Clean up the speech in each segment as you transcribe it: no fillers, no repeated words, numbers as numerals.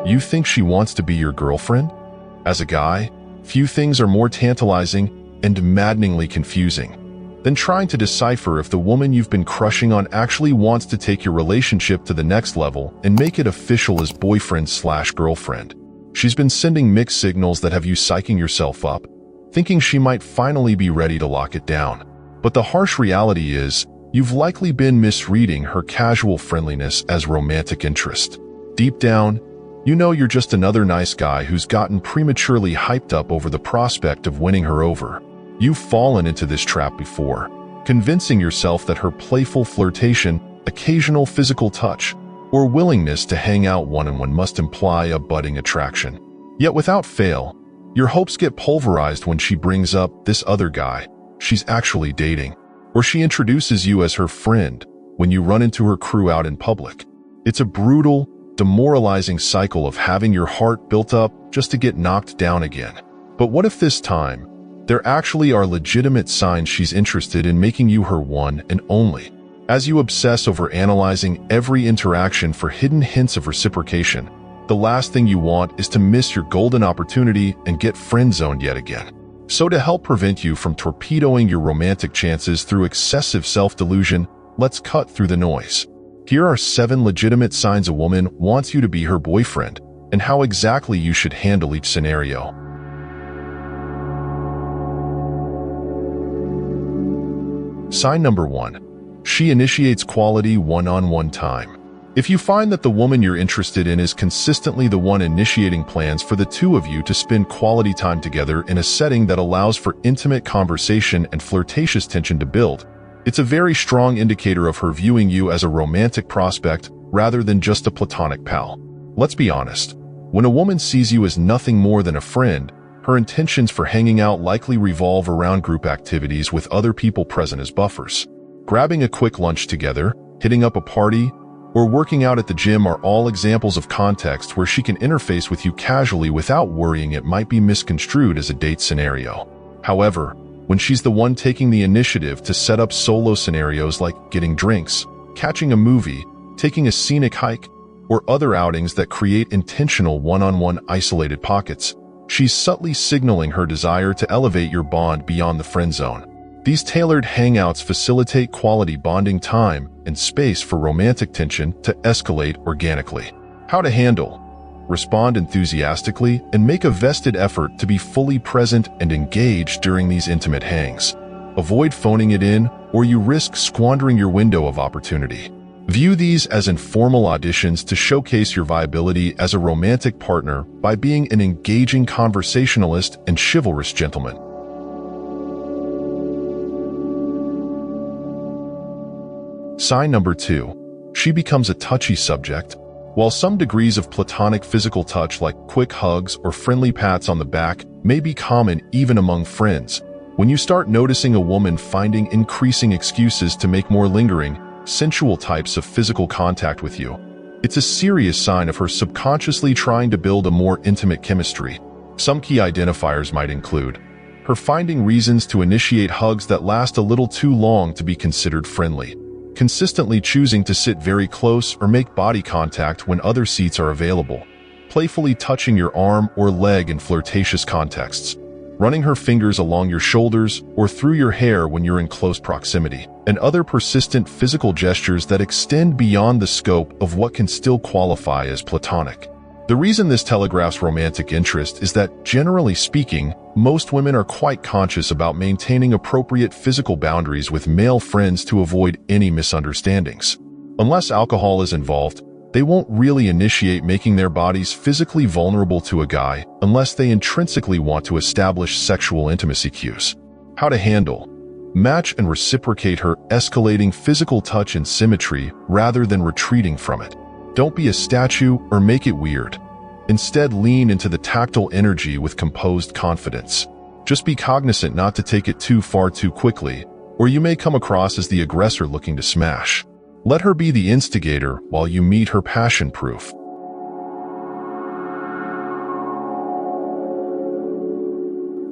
You think she wants to be your girlfriend? As a guy, few things are more tantalizing and maddeningly confusing than trying to decipher if the woman you've been crushing on actually wants to take your relationship to the next level and make it official as boyfriend/girlfriend. She's been sending mixed signals that have you psyching yourself up, thinking she might finally be ready to lock it down. But the harsh reality is, you've likely been misreading her casual friendliness as romantic interest. Deep down, you know you're just another nice guy who's gotten prematurely hyped up over the prospect of winning her over. You've fallen into this trap before, convincing yourself that her playful flirtation, occasional physical touch, or willingness to hang out one-on-one must imply a budding attraction. Yet without fail, your hopes get pulverized when she brings up this other guy she's actually dating, or she introduces you as her friend when you run into her crew out in public. It's a brutal, demoralizing cycle of having your heart built up just to get knocked down again. But what if this time, there actually are legitimate signs she's interested in making you her one and only? As you obsess over analyzing every interaction for hidden hints of reciprocation, the last thing you want is to miss your golden opportunity and get friend-zoned yet again. So to help prevent you from torpedoing your romantic chances through excessive self-delusion, let's cut through the noise. Here are 7 legitimate signs a woman wants you to be her boyfriend, and how exactly you should handle each scenario. Sign number 1. She initiates quality one-on-one time. If you find that the woman you're interested in is consistently the one initiating plans for the two of you to spend quality time together in a setting that allows for intimate conversation and flirtatious tension to build, it's a very strong indicator of her viewing you as a romantic prospect rather than just a platonic pal. Let's be honest. When a woman sees you as nothing more than a friend, her intentions for hanging out likely revolve around group activities with other people present as buffers. Grabbing a quick lunch together, hitting up a party, or working out at the gym are all examples of context where she can interface with you casually without worrying it might be misconstrued as a date scenario. However, when she's the one taking the initiative to set up solo scenarios like getting drinks, catching a movie, taking a scenic hike, or other outings that create intentional one-on-one isolated pockets, she's subtly signaling her desire to elevate your bond beyond the friend zone. These tailored hangouts facilitate quality bonding time and space for romantic tension to escalate organically. How to handle: respond enthusiastically and make a vested effort to be fully present and engaged during these intimate hangs. Avoid phoning it in, or you risk squandering your window of opportunity. View these as informal auditions to showcase your viability as a romantic partner by being an engaging conversationalist and chivalrous gentleman. Sign number 2. She becomes a touchy subject. While some degrees of platonic physical touch like quick hugs or friendly pats on the back may be common even among friends, when you start noticing a woman finding increasing excuses to make more lingering, sensual types of physical contact with you, it's a serious sign of her subconsciously trying to build a more intimate chemistry. Some key identifiers might include her finding reasons to initiate hugs that last a little too long to be considered friendly, consistently choosing to sit very close or make body contact when other seats are available, playfully touching your arm or leg in flirtatious contexts, running her fingers along your shoulders or through your hair when you're in close proximity, and other persistent physical gestures that extend beyond the scope of what can still qualify as platonic. The reason this telegraphs romantic interest is that, generally speaking, most women are quite conscious about maintaining appropriate physical boundaries with male friends to avoid any misunderstandings. Unless alcohol is involved, they won't really initiate making their bodies physically vulnerable to a guy unless they intrinsically want to establish sexual intimacy cues. How to handle: match and reciprocate her escalating physical touch and symmetry rather than retreating from it. Don't be a statue or make it weird. Instead, lean into the tactile energy with composed confidence. Just be cognizant not to take it too far too quickly, or you may come across as the aggressor looking to smash. Let her be the instigator while you meet her passion-proof.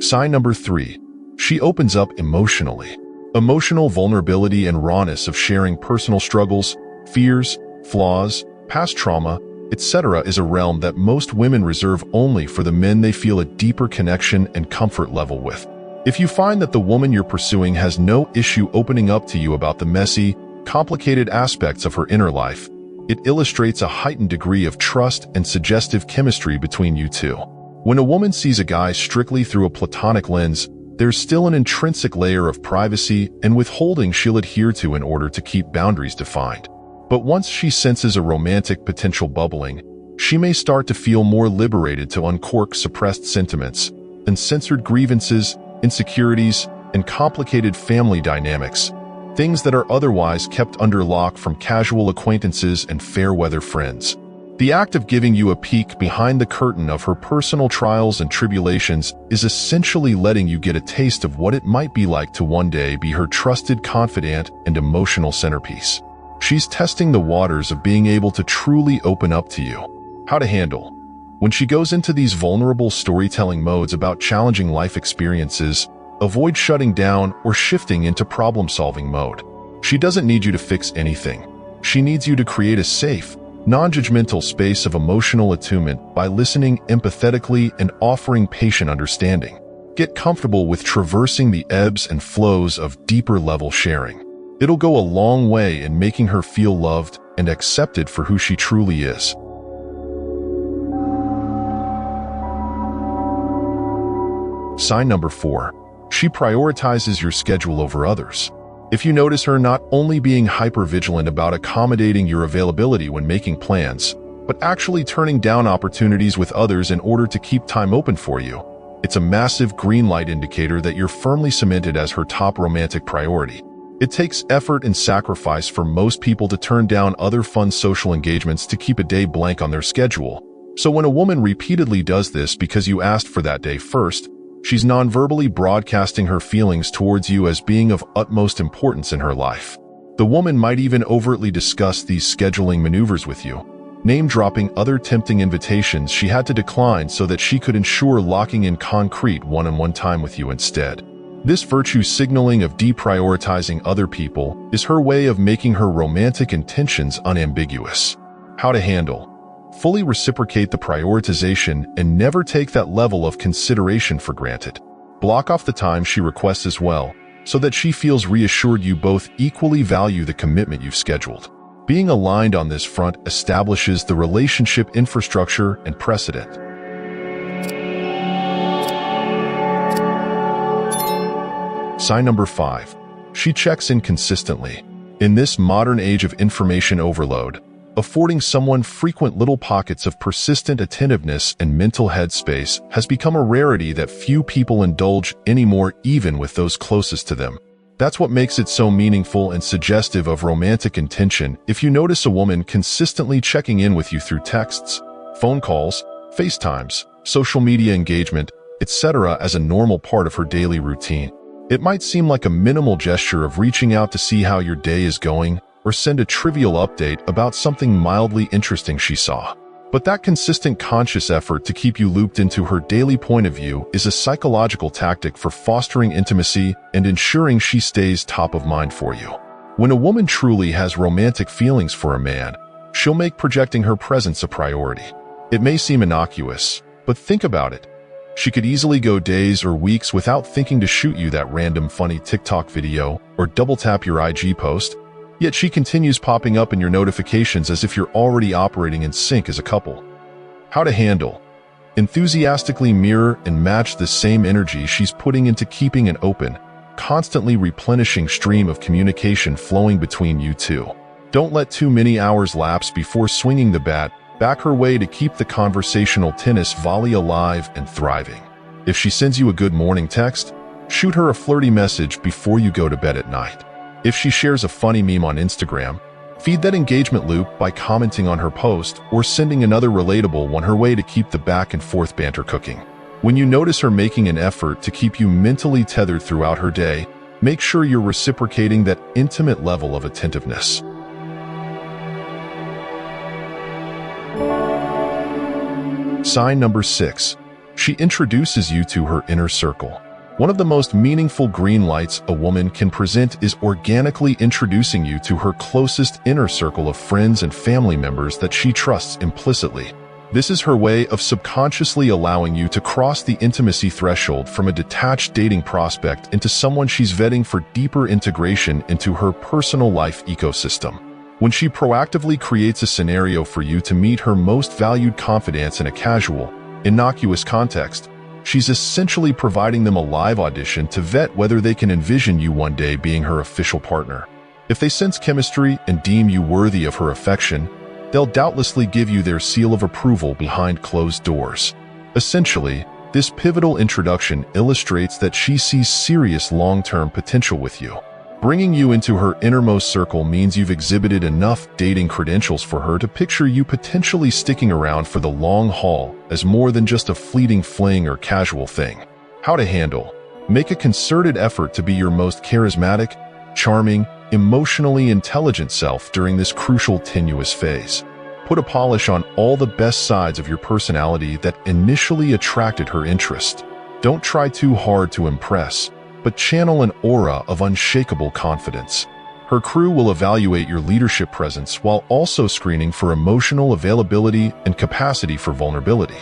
Sign number 3. She opens up emotionally. Emotional vulnerability and rawness of sharing personal struggles, fears, flaws, past trauma, etc. is a realm that most women reserve only for the men they feel a deeper connection and comfort level with. If you find that the woman you're pursuing has no issue opening up to you about the messy, complicated aspects of her inner life, it illustrates a heightened degree of trust and suggestive chemistry between you two. When a woman sees a guy strictly through a platonic lens, there's still an intrinsic layer of privacy and withholding she'll adhere to in order to keep boundaries defined. But once she senses a romantic potential bubbling, she may start to feel more liberated to uncork suppressed sentiments, uncensored grievances, insecurities, and complicated family dynamics, things that are otherwise kept under lock from casual acquaintances and fair-weather friends. The act of giving you a peek behind the curtain of her personal trials and tribulations is essentially letting you get a taste of what it might be like to one day be her trusted confidant and emotional centerpiece. She's testing the waters of being able to truly open up to you. How to handle. When she goes into these vulnerable storytelling modes about challenging life experiences, avoid shutting down or shifting into problem-solving mode. She doesn't need you to fix anything. She needs you to create a safe, non-judgmental space of emotional attunement by listening empathetically and offering patient understanding. Get comfortable with traversing the ebbs and flows of deeper-level sharing. It'll go a long way in making her feel loved and accepted for who she truly is. Sign number 4. She prioritizes your schedule over others. If you notice her not only being hyper-vigilant about accommodating your availability when making plans, but actually turning down opportunities with others in order to keep time open for you, it's a massive green light indicator that you're firmly cemented as her top romantic priority. It takes effort and sacrifice for most people to turn down other fun social engagements to keep a day blank on their schedule. So when a woman repeatedly does this because you asked for that day first, she's non-verbally broadcasting her feelings towards you as being of utmost importance in her life. The woman might even overtly discuss these scheduling maneuvers with you, name-dropping other tempting invitations she had to decline so that she could ensure locking in concrete one-on-one time with you instead. This virtue signaling of deprioritizing other people is her way of making her romantic intentions unambiguous. How to handle. Fully reciprocate the prioritization and never take that level of consideration for granted. Block off the time she requests as well, so that she feels reassured you both equally value the commitment you've scheduled. Being aligned on this front establishes the relationship infrastructure and precedent. Sign number 5. She checks in consistently. In this modern age of information overload, affording someone frequent little pockets of persistent attentiveness and mental headspace has become a rarity that few people indulge anymore, even with those closest to them. That's what makes it so meaningful and suggestive of romantic intention if you notice a woman consistently checking in with you through texts, phone calls, FaceTimes, social media engagement, etc. as a normal part of her daily routine. It might seem like a minimal gesture of reaching out to see how your day is going, or send a trivial update about something mildly interesting she saw. But that consistent conscious effort to keep you looped into her daily point of view is a psychological tactic for fostering intimacy and ensuring she stays top of mind for you. When a woman truly has romantic feelings for a man, she'll make projecting her presence a priority. It may seem innocuous, but think about it. She could easily go days or weeks without thinking to shoot you that random funny TikTok video or double tap your IG post, yet she continues popping up in your notifications as if you're already operating in sync as a couple. How to handle. Enthusiastically mirror and match the same energy she's putting into keeping an open, constantly replenishing stream of communication flowing between you two. Don't let too many hours lapse before swinging the bat back her way to keep the conversational tennis volley alive and thriving. If she sends you a good morning text, shoot her a flirty message before you go to bed at night. If she shares a funny meme on Instagram, feed that engagement loop by commenting on her post or sending another relatable one her way to keep the back and forth banter cooking. When you notice her making an effort to keep you mentally tethered throughout her day, make sure you're reciprocating that intimate level of attentiveness. Sign number 6. She introduces you to her inner circle. One of the most meaningful green lights a woman can present is organically introducing you to her closest inner circle of friends and family members that she trusts implicitly. This is her way of subconsciously allowing you to cross the intimacy threshold from a detached dating prospect into someone she's vetting for deeper integration into her personal life ecosystem. When she proactively creates a scenario for you to meet her most valued confidants in a casual, innocuous context, she's essentially providing them a live audition to vet whether they can envision you one day being her official partner. If they sense chemistry and deem you worthy of her affection, they'll doubtlessly give you their seal of approval behind closed doors. Essentially, this pivotal introduction illustrates that she sees serious long-term potential with you. Bringing you into her innermost circle means you've exhibited enough dating credentials for her to picture you potentially sticking around for the long haul as more than just a fleeting fling or casual thing. How to handle: make a concerted effort to be your most charismatic, charming, emotionally intelligent self during this crucial tenuous phase. Put a polish on all the best sides of your personality that initially attracted her interest. Don't try too hard to impress, but channel an aura of unshakable confidence. Her crew will evaluate your leadership presence while also screening for emotional availability and capacity for vulnerability.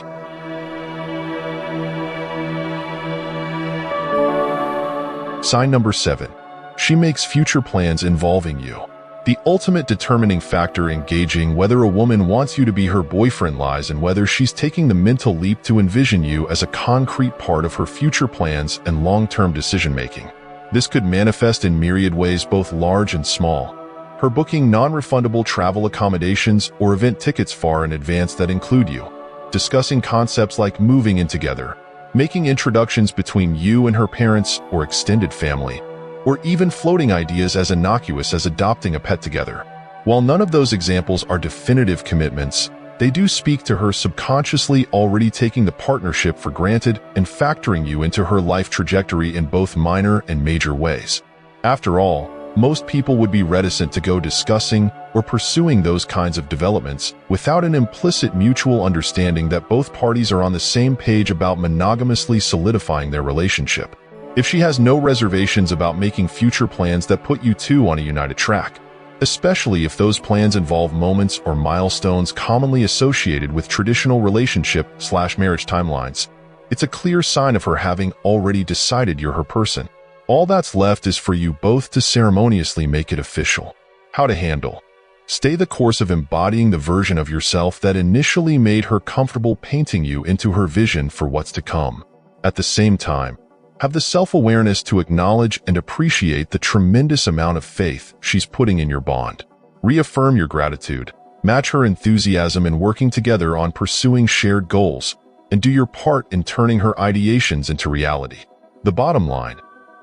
Sign number 7. She makes future plans involving you. The ultimate determining factor in gauging whether a woman wants you to be her boyfriend lies in whether she's taking the mental leap to envision you as a concrete part of her future plans and long-term decision-making. This could manifest in myriad ways, both large and small. Her booking non-refundable travel accommodations or event tickets far in advance that include you. Discussing concepts like moving in together. Making introductions between you and her parents or extended family. Or even floating ideas as innocuous as adopting a pet together. While none of those examples are definitive commitments, they do speak to her subconsciously already taking the partnership for granted and factoring you into her life trajectory in both minor and major ways. After all, most people would be reticent to go discussing or pursuing those kinds of developments without an implicit mutual understanding that both parties are on the same page about monogamously solidifying their relationship. If she has no reservations about making future plans that put you two on a united track, especially if those plans involve moments or milestones commonly associated with traditional relationship/marriage timelines, it's a clear sign of her having already decided you're her person. All that's left is for you both to ceremoniously make it official. How to handle: stay the course of embodying the version of yourself that initially made her comfortable painting you into her vision for what's to come. At the same time, have the self-awareness to acknowledge and appreciate the tremendous amount of faith she's putting in your bond. Reaffirm your gratitude, match her enthusiasm in working together on pursuing shared goals, and do your part in turning her ideations into reality. The bottom line: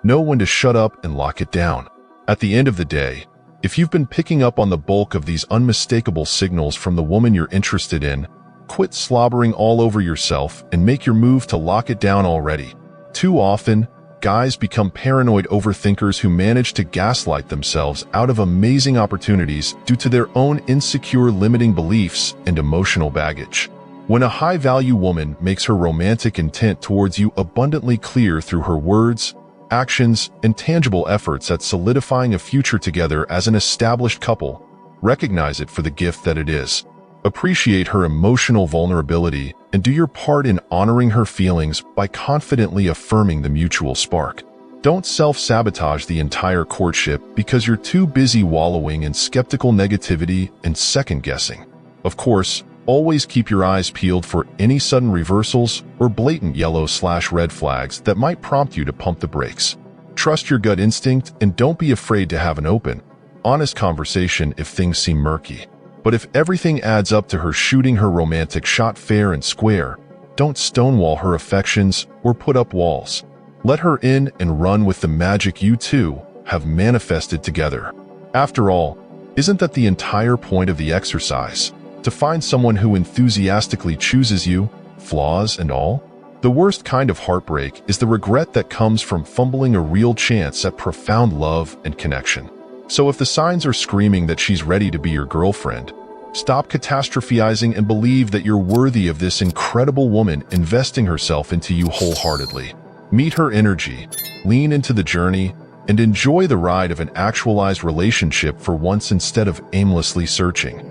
know when to shut up and lock it down. At the end of the day, if you've been picking up on the bulk of these unmistakable signals from the woman you're interested in, quit slobbering all over yourself and make your move to lock it down already. Too often, guys become paranoid overthinkers who manage to gaslight themselves out of amazing opportunities due to their own insecure limiting beliefs and emotional baggage. When a high-value woman makes her romantic intent towards you abundantly clear through her words, actions, and tangible efforts at solidifying a future together as an established couple, recognize it for the gift that it is. Appreciate her emotional vulnerability and do your part in honoring her feelings by confidently affirming the mutual spark. Don't self-sabotage the entire courtship because you're too busy wallowing in skeptical negativity and second-guessing. Of course, always keep your eyes peeled for any sudden reversals or blatant yellow/red flags that might prompt you to pump the brakes. Trust your gut instinct and don't be afraid to have an open, honest conversation if things seem murky. But if everything adds up to her shooting her romantic shot fair and square, don't stonewall her affections or put up walls. Let her in and run with the magic you two have manifested together. After all, isn't that the entire point of the exercise? To find someone who enthusiastically chooses you, flaws and all? The worst kind of heartbreak is the regret that comes from fumbling a real chance at profound love and connection. So if the signs are screaming that she's ready to be your girlfriend, stop catastrophizing and believe that you're worthy of this incredible woman investing herself into you wholeheartedly. Meet her energy, lean into the journey, and enjoy the ride of an actualized relationship for once instead of aimlessly searching.